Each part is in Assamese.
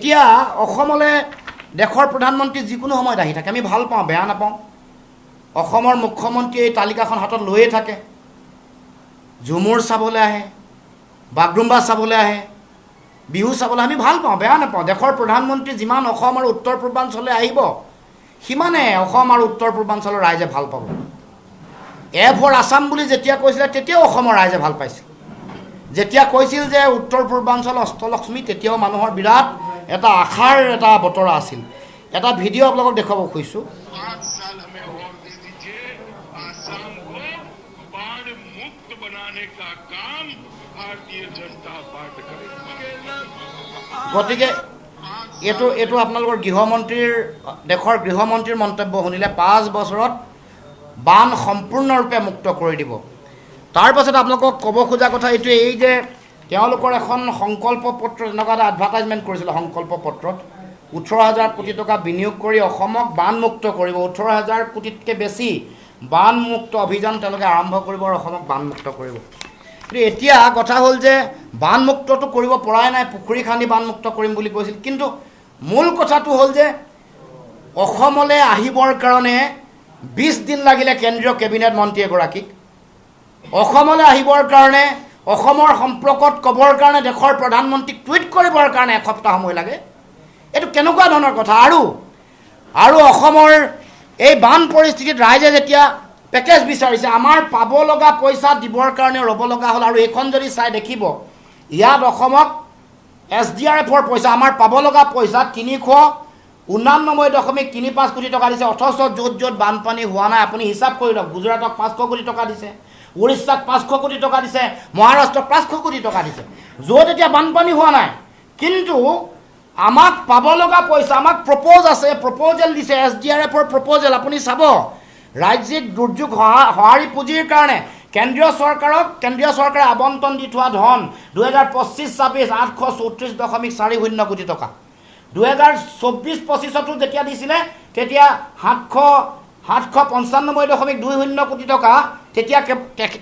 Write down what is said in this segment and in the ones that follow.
এতিয়া অসমলে দেশৰ প্ৰধানমন্ত্ৰী যিকোনো সময়ত আহি থাকে, আমি ভাল পাওঁ, বেয়া নাপাওঁ। অসমৰ মুখ্যমন্ত্ৰী এই তালিকাখন হাতত লৈয়ে থাকে। ঝুমুৰ চাবলৈ আহে, বাগৰুম্বা চাবলৈ আহে, বিহু চাবলৈ আমি ভাল পাওঁ, বেয়া নাপাওঁ। দেশৰ প্ৰধানমন্ত্ৰী যিমান অসম আৰু উত্তৰ পূৰ্বাঞ্চললৈ আহিব, সিমানে অসম আৰু উত্তৰ পূৰ্বাঞ্চলৰ ৰাইজে ভাল পাব। এ ফৰ আছাম বুলি যেতিয়া কৈছিলে, তেতিয়াও অসমৰ ৰাইজে ভাল পাইছিল। যেতিয়া কৈছিল যে উত্তৰ পূৰ্বাঞ্চল অষ্টলক্ষ্মী, তেতিয়াও মানুহৰ বিৰাট এটা আশাৰ এটা বতৰা আছিল। এটা ভিডিঅ' আপোনালোকক দেখুৱাব খুজিছোঁ। গতিকে এইটো আপোনালোকৰ গৃহমন্ত্ৰীৰ, দেশৰ গৃহমন্ত্ৰীৰ মন্তব্য শুনিলে 5 বছৰত বান সম্পূৰ্ণৰূপে মুক্ত কৰি দিব। তাৰ পাছত আপোনালোকক ক'ব খোজা কথা এইটোৱে, এই যে তেওঁলোকৰ এখন সংকল্প পত্ৰ, এনেকুৱা এটা এডভাৰটাইজমেণ্ট কৰিছিলে সংকল্প পত্ৰত, 18,000 কোটি টকা বিনিয়োগ কৰি অসমক বানমুক্ত কৰিব। 18,000 কোটিতকৈ বেছি বানমুক্ত অভিযান তেওঁলোকে আৰম্ভ কৰিব আৰু অসমক বানমুক্ত কৰিব। কিন্তু এতিয়া কথা হ'ল যে বানমুক্তটো কৰিব পৰাই নাই, পুখুৰী খান্দি বানমুক্ত কৰিম বুলি কৈছিল। কিন্তু মূল কথাটো হ'ল যে অসমলৈ আহিবৰ কাৰণে 20 দিন লাগিলে কেন্দ্ৰীয় কেবিনেট মন্ত্ৰী এগৰাকীক। অসমলৈ আহিবৰ কাৰণে, অসমৰ সম্পৰ্কত ক'বৰ কাৰণে, দেশৰ প্ৰধানমন্ত্ৰীক টুইট কৰিবৰ কাৰণে এসপ্তাহ সময় লাগে। এইটো কেনেকুৱা ধৰণৰ কথা? আৰু অসমৰ এই বান পৰিস্থিতিত ৰাইজে যেতিয়া পেকেজ বিচাৰিছে, আমাৰ পাব লগা পইচা দিবৰ কাৰণে ৰ'ব লগা হ'ল। আৰু এইখন যদি চাই দেখিব, ইয়াত অসমক SDRFৰ পইচা, আমাৰ পাব লগা পইচা 389.35 কোটি টকা দিছে। অথচ য'ত য'ত বানপানী হোৱা নাই আপুনি হিচাপ কৰি লওক। গুজৰাটক 500 কোটি টকা দিছে, উৰিষ্যাক 500 কোটি টকা দিছে, মহাৰাষ্ট্ৰক 500 কোটি টকা দিছে, য'ত এতিয়া বানপানী হোৱা নাই। কিন্তু আমাক পাব লগা পইচা, আমাক প্ৰপ'জ আছে, প্ৰপ'জেল দিছে, SDRFৰ প্ৰপ'জেল আপুনি চাব। ৰাজ্যিক দুৰ্যোগ সঁহাৰি পুঁজিৰ কাৰণে কেন্দ্ৰীয় চৰকাৰে আবণ্টন দি থোৱা ধন 2025-26 834.40 কোটি টকা। 2024-25তো যেতিয়া দিছিলে, তেতিয়া 795.20 কোটি টকা,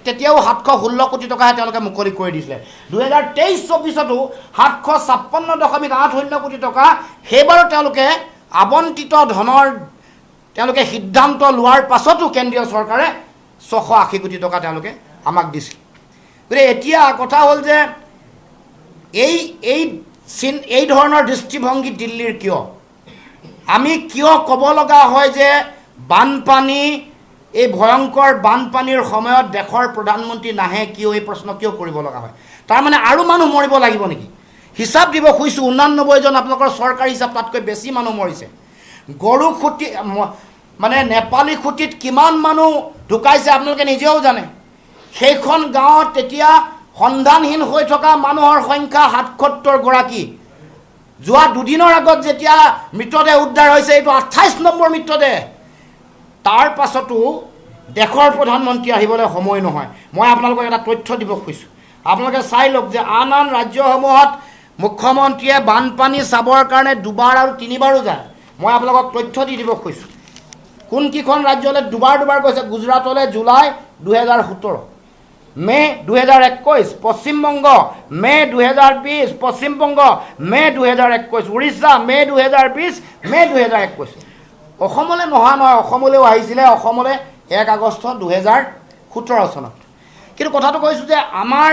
তেতিয়াও 716 কোটি টকাহে তেওঁলোকে মুকলি কৰি দিছিলে। 2023-24তো 756.80 কোটি টকা, সেইবাৰো তেওঁলোকে আবণ্টিত ধনৰ তেওঁলোকে সিদ্ধান্ত লোৱাৰ পাছতো কেন্দ্ৰীয় চৰকাৰে 680 কোটি টকা তেওঁলোকে আমাক দিছিল। গতিকে এতিয়া কথা হ'ল যে এই ধৰণৰ দৃষ্টিভংগী দিল্লীৰ কিয়? আমি কিয় ক'ব লগা হয় যে বানপানী, এই ভয়ংকৰ বানপানীৰ সময়ত দেশৰ প্ৰধানমন্ত্ৰী নাহে কিয়? এই প্ৰশ্ন কিয় কৰিব লগা হয়? তাৰমানে আৰু মানুহ মৰিব লাগিব নেকি? হিচাপ দিব খুজিছোঁ, 89 জন আপোনালোকৰ চৰকাৰী হিচাপ, তাতকৈ বেছি মানুহ মৰিছে। গৰু খুটি, মানে নেপালী খুটিত কিমান মানুহ ঢুকাইছে আপোনালোকে নিজেও জানে। সেইখন গাঁৱত তেতিয়া সন্ধানহীন হৈ থকা মানুহৰ সংখ্যা 77 গৰাকী। যোৱা 2 দিনৰ আগত যেতিয়া মৃতদেহ উদ্ধাৰ হৈছে, এইটো 28 নম্বৰ মৃতদেহ। তাৰ পাছতো দেশৰ প্ৰধানমন্ত্ৰী আহিবলৈ সময় নহয়। মই আপোনালোকক এটা তথ্য দিব খুজিছোঁ, আপোনালোকে চাই লওক যে আন ৰাজ্যসমূহত মুখ্যমন্ত্ৰীয়ে বানপানী চাবৰ কাৰণে 2বাৰ আৰু 3বাৰো যায়। মই আপোনালোকক তথ্য দিব খুজিছোঁ কোনকেইখন ৰাজ্যলৈ 2বাৰ গৈছে। গুজৰাটলৈ জুলাই 2017, মে' 2021, পশ্চিমবংগ মে' 2020, পশ্চিমবংগ মে' 2021, উৰিষ্যা মে' 2020, মে' 2021। অসমলৈ নহয়, অসমলৈও আহিছিলে, অসমলৈ 1 আগষ্ট 2017 চনত। কিন্তু কথাটো কৈছোঁ যে আমাৰ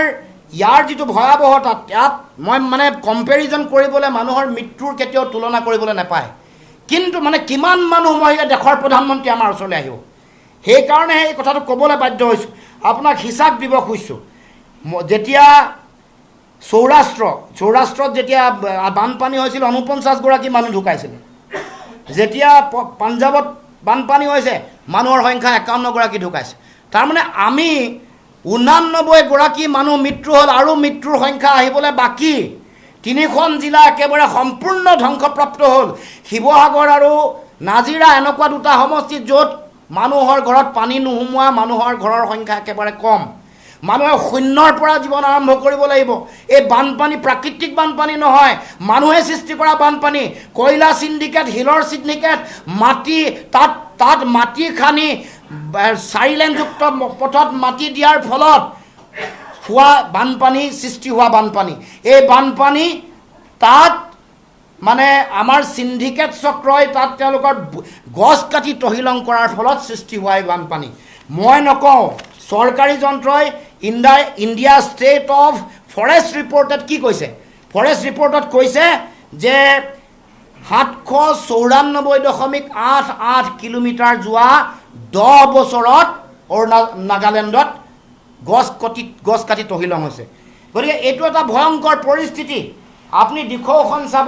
ইয়াৰ যিটো ভয়াৱহতা, ইয়াত মই মানে কম্পেৰিজন কৰিবলৈ, মানুহৰ মৃত্যুৰ কেতিয়াও তুলনা কৰিবলৈ নাপায়। কিন্তু মানে কিমান মানুহ মৰিলে দেশৰ প্ৰধানমন্ত্ৰী আমাৰ ওচৰলৈ আহিব, সেইকাৰণে এই কথাটো ক'বলৈ বাধ্য হৈছোঁ। আপোনাক হিচাপ দিব খুজিছোঁ, যেতিয়া সৌৰাষ্ট্ৰত যেতিয়া বানপানী হৈছিল 49 গৰাকী মানুহ ঢুকাইছিল। যেতিয়া পাঞ্জাৱত বানপানী হৈছে, মানুহৰ সংখ্যা 51 গৰাকী ঢুকাইছে। তাৰমানে আমি 89 গৰাকী মানুহ মৃত্যু হ'ল, আৰু মৃত্যুৰ সংখ্যা আহিবলৈ বাকী। 3খন জিলা একেবাৰে সম্পূৰ্ণ ধ্বংসপ্ৰাপ্ত হ'ল। শিৱসাগৰ আৰু নাজিৰা এনেকুৱা 2টা সমষ্টি য'ত মানুহৰ ঘৰত পানী নোসোমোৱা মানুহৰ ঘৰৰ সংখ্যা একেবাৰে কম। মানুহে শূন্যৰ পৰা জীৱন আৰম্ভ কৰিব লাগিব। এই বানপানী প্ৰাকৃতিক বানপানী নহয়, মানুহে সৃষ্টি কৰা বানপানী। কয়লা চিণ্ডিকেট, শিলৰ চিণ্ডিকেট, মাটি তাত মাটি খানি 4 লেনযুক্ত পথত মাটি দিয়াৰ ফলত হোৱা বানপানী, সৃষ্টি হোৱা বানপানী। এই বানপানী তাত মানে আমাৰ সিন্ডিকেট চক্ৰই তাত তেওঁলোকৰ গছ কাটি তহিলং কৰাৰ ফলত সৃষ্টি হোৱা এই বানপানী মই নকওঁ চৰকাৰী যন্ত্ৰই ইণ্ডিয়া ষ্টেট অফ ফৰেষ্ট ৰিপৰ্টত কি কৈছে ফৰেষ্ট ৰিপৰ্টত কৈছে যে 794.88 কিলোমিটাৰ যোৱা 10 বছৰত নাগালেণ্ডত গছ কাটি তহিলং হৈছে গতিকে এইটো এটা ভয়ংকৰ পৰিস্থিতি আপুনি দিখৌখন চাব